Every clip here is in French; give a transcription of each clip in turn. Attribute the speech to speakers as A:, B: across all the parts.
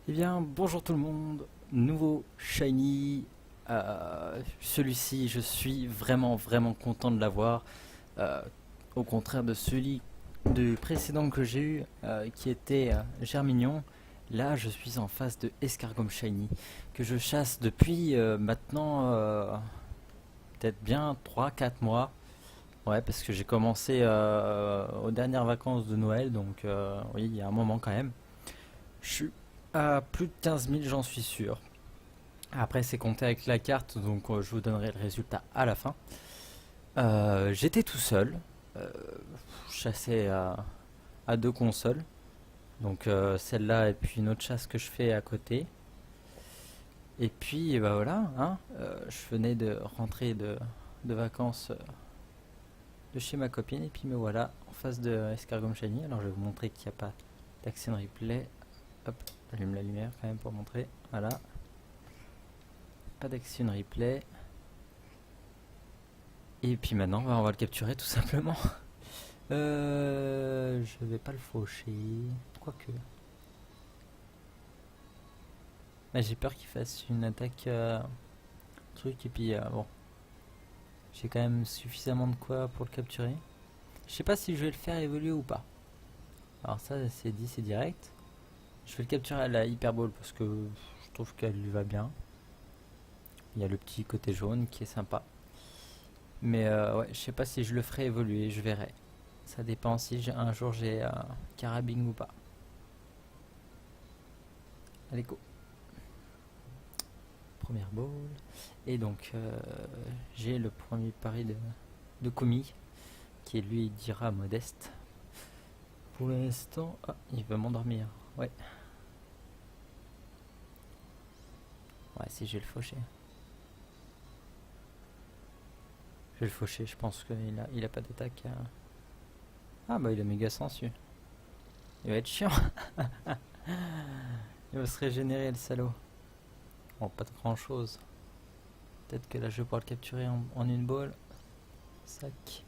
A: Eh bien, bonjour tout le monde, nouveau Shiny. Celui-ci, je suis vraiment content de l'avoir. Euh, Au contraire de celui du précédent que j'ai eu, qui était Germignon. Là, je suis en face de Escargom Shiny, que je chasse depuis maintenant peut-être bien 3 4 mois. Ouais, parce que j'ai commencé aux dernières vacances de Noël, donc oui, il y a un moment quand même. Je suis à plus de 15 000, j'en suis sûr. Après, c'est compté avec la carte, donc je vous donnerai le résultat à la fin. J'étais tout seul. Euh, je chassais à deux consoles. Donc celle-là et puis une autre chasse que je fais à côté. Et puis bah voilà, hein, je venais de rentrer de vacances de chez ma copine. Et puis me voilà en face de Escargom Shiny. Alors je vais vous montrer qu'il n'y a pas d'action replay. Hop, j'allume la lumière quand même pour montrer. Voilà, pas d'action replay. Et puis maintenant, bah, on va le capturer tout simplement. Je vais pas le faucher. Quoique. Ah, j'ai peur qu'il fasse une attaque truc. Et puis bon, j'ai quand même suffisamment de quoi pour le capturer. Je sais pas si je vais le faire évoluer ou pas. Alors ça, c'est dit, c'est direct. Je vais le capturer à la Hyperball parce que je trouve qu'elle lui va bien. Il y a le petit côté jaune qui est sympa. Mais ouais, je sais pas si je le ferai évoluer, je verrai. Ça dépend si un jour j'ai carabine ou pas. Allez, go. Première ball. Et donc, j'ai le premier pari de Komi, qui lui dira modeste. Pour l'instant, ah, il veut m'endormir. Ouais. Ouais, si je vais le faucher. Je vais le faucher, je pense qu'il a pas d'attaque. Ah bah il a méga sensu. Il va être chiant. Il va se régénérer le salaud. Bon, pas de grand chose. Peut-être que là je vais pouvoir le capturer en une ball. Sac.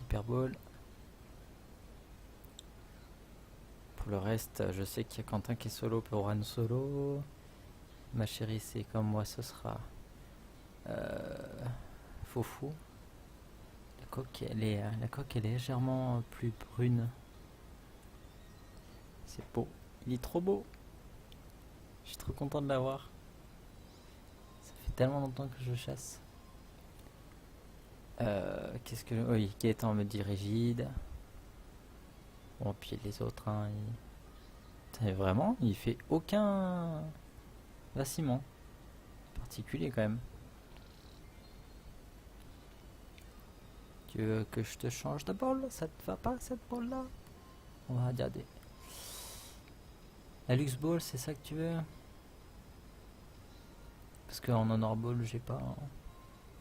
A: Hyper ball. Pour le reste, je sais qu'il y a Quentin qui est solo pour Run solo. Ma chérie, c'est comme moi, ce sera Fofou. La coque, elle est légèrement plus brune. C'est beau. Il est trop beau. Je suis trop content de l'avoir. Ça fait tellement longtemps que je chasse. Qu'est-ce que... Oui, Gaëtan me dit rigide. Bon, puis les autres, hein, Putain, vraiment, il fait aucun vacillement particulier quand même. Tu veux que je te change de ball? Ça te va pas cette ball là? On va regarder. La Lux Ball, c'est ça que tu veux? Parce qu'en Honor Ball, j'ai pas.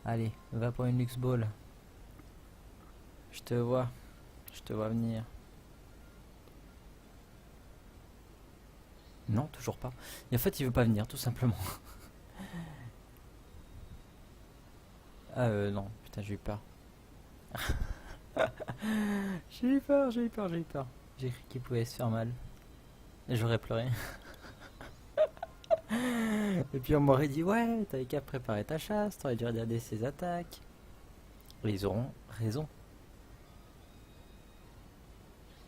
A: Allez, va pour une Lux Ball. Je te vois. Je te vois venir. Non, toujours pas. Et en fait, il veut pas venir, tout simplement. Ah non, putain, j'ai eu peur. J'ai eu peur, j'ai eu peur, j'ai eu peur. J'ai cru qu'il pouvait se faire mal. Et j'aurais pleuré. Et puis on m'aurait dit, ouais, t'avais qu'à préparer ta chasse, t'aurais dû regarder ses attaques. Et ils auront raison.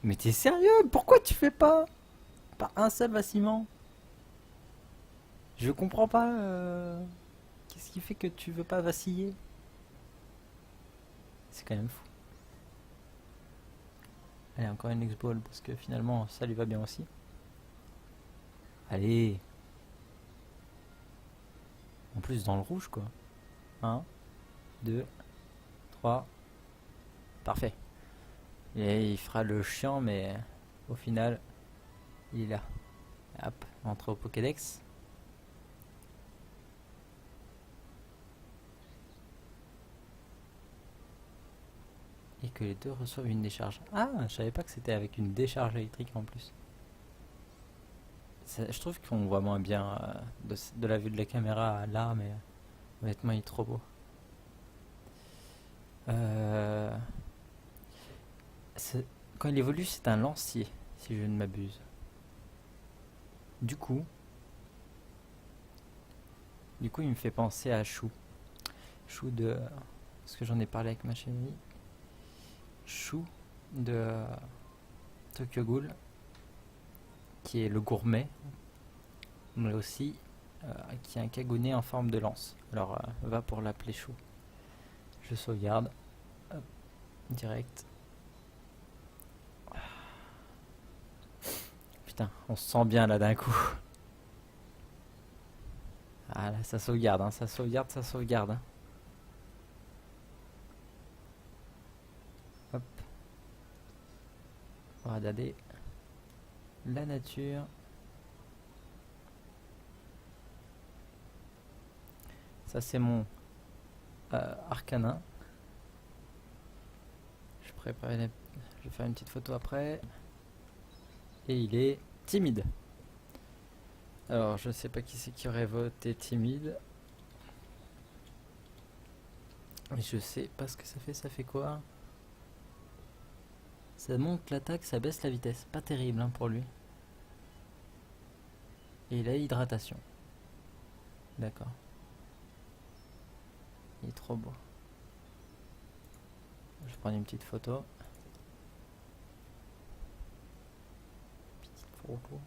A: Mais t'es sérieux? Pourquoi tu fais pas un seul vacillement? Je comprends pas. Qu'est-ce qui fait que tu veux pas vaciller? C'est quand même fou. Allez, encore une X-Ball parce que finalement ça lui va bien aussi. Allez. En plus dans le rouge quoi. Un, 2, 3. Parfait. Et il fera le chiant mais au final il est là. Hop, entre au Pokédex. Et que les deux reçoivent une décharge. Ah, je savais pas que c'était avec une décharge électrique en plus. Je trouve qu'on voit moins bien de la vue de la caméra là, mais honnêtement il est trop beau. Euh, Quand il évolue, c'est un lancier, si je ne m'abuse. Du coup, il me fait penser à Chou. Chou de... Parce que j'en ai parlé avec ma chérie. Chou de Tokyo Ghoul, qui est le gourmet, mais aussi qui est un cagonet en forme de lance. Alors va pour l'appeler Chou. Je sauvegarde. Hop, direct. Putain, on se sent bien là d'un coup. Ah là, ça sauvegarde, hein, ça sauvegarde, ça sauvegarde. Hein. Hop. On va regarder la nature. Ça c'est mon arcanin. Je vais faire une petite photo après. Et il est timide. Alors je sais pas qui c'est qui aurait voté timide. Mais je sais pas ce que ça fait quoi. Ça monte l'attaque, ça baisse la vitesse. Pas terrible hein, pour lui. Et il a hydratation. D'accord. Il est trop beau. Je vais prendre une petite photo. Petite photo.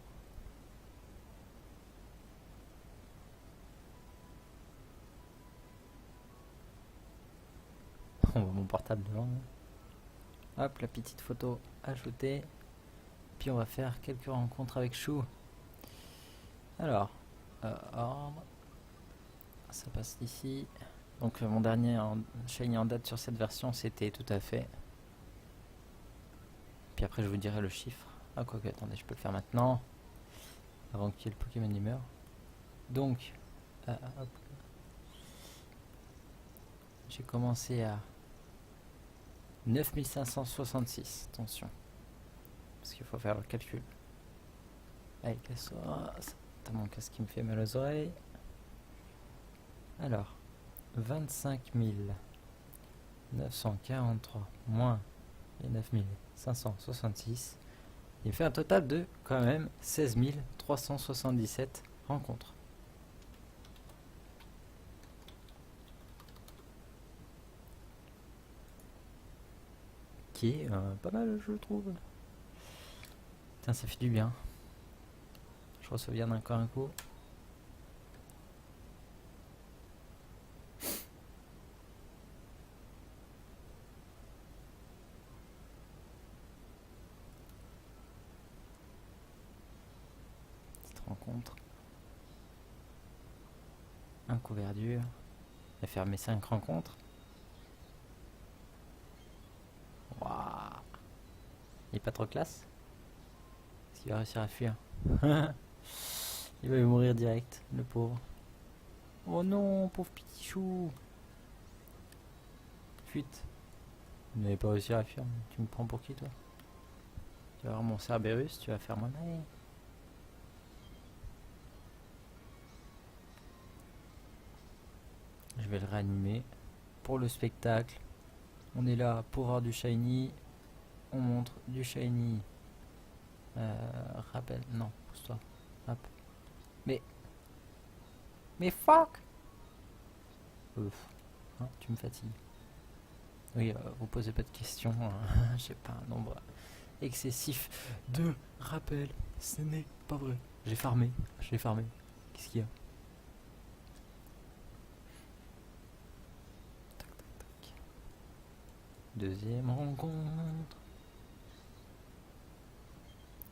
A: On voit mon portable devant. Hop, la petite photo ajoutée. Puis on va faire quelques rencontres avec Chou. Alors, ordre. Ça passe ici. Donc mon dernier shiny en date sur cette version, c'était tout à fait. Puis après je vous dirai le chiffre. Ah quoi que, attendez, je peux le faire maintenant. Avant qu'il y ait le Pokémon il meure. Donc, hop. J'ai commencé à 9566, attention. Parce qu'il faut faire le calcul. Allez, casse-toi. T'as mon casque qui me fait mal aux oreilles. Alors, 25 943 moins les 9566. Il fait un total de quand même 16 377 rencontres. Qui est pas mal, je trouve. Putain, ça fait du bien. Je re-sauvegarde encore un coup. Petite rencontre. Un coup verdure. Je vais faire mes 5 rencontres. Waouh. Il est pas trop classe. Est-ce qu'il va réussir à fuir? Il va mourir direct, le pauvre. Oh non, pauvre petit chou. Fuite. Il n'avait pas réussi à fuir. Tu me prends pour qui, toi? Tu vas voir mon Cerberus, tu vas faire mon nez. Je vais le réanimer pour le spectacle. On est là pour voir du shiny. On montre du shiny. Rappel, non, pousse-toi. Hop. Mais fuck. Hein, tu me fatigues. Oui, vous posez pas de questions. Hein. J'ai pas un nombre excessif de rappels. Ce n'est pas vrai. J'ai farmé. Qu'est-ce qu'il y a? Tac, tac, tac. Deuxième rencontre.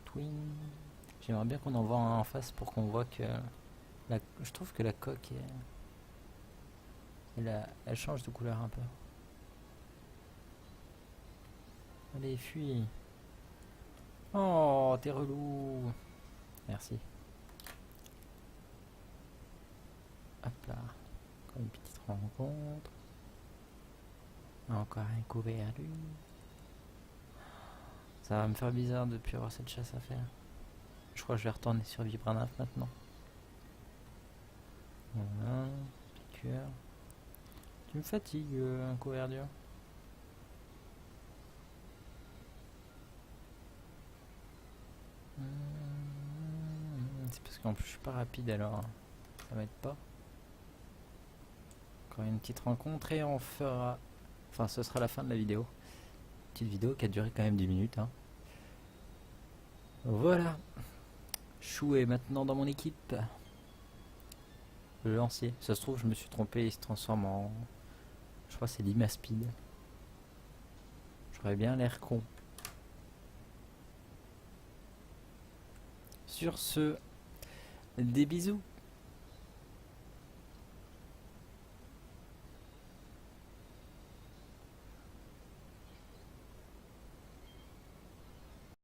A: Twin. J'aimerais bien qu'on en voit un en face pour qu'on voit que... Je trouve que la coque elle change de couleur un peu. Allez, fuis. Oh, t'es relou. Merci. Hop là. Encore une petite rencontre. Encore un couvert lui. Ça va me faire bizarre de plus avoir cette chasse à faire. Je crois que je vais retourner sur Vibranaf maintenant. Voilà. Piqûre. Tu me fatigues, un couvert dur. vite parce qu'en plus je suis pas rapide alors ça m'aide pas. Encore une petite rencontre et on fera... Enfin ce sera la fin de la vidéo. Petite vidéo qui a duré quand même 10 minutes. Hein. Voilà. Chou est maintenant dans mon équipe. Le lancier. Ça se trouve je me suis trompé, il se transforme en... Je crois que c'est Limaspide. J'aurais bien l'air con. Sur ce, des bisous.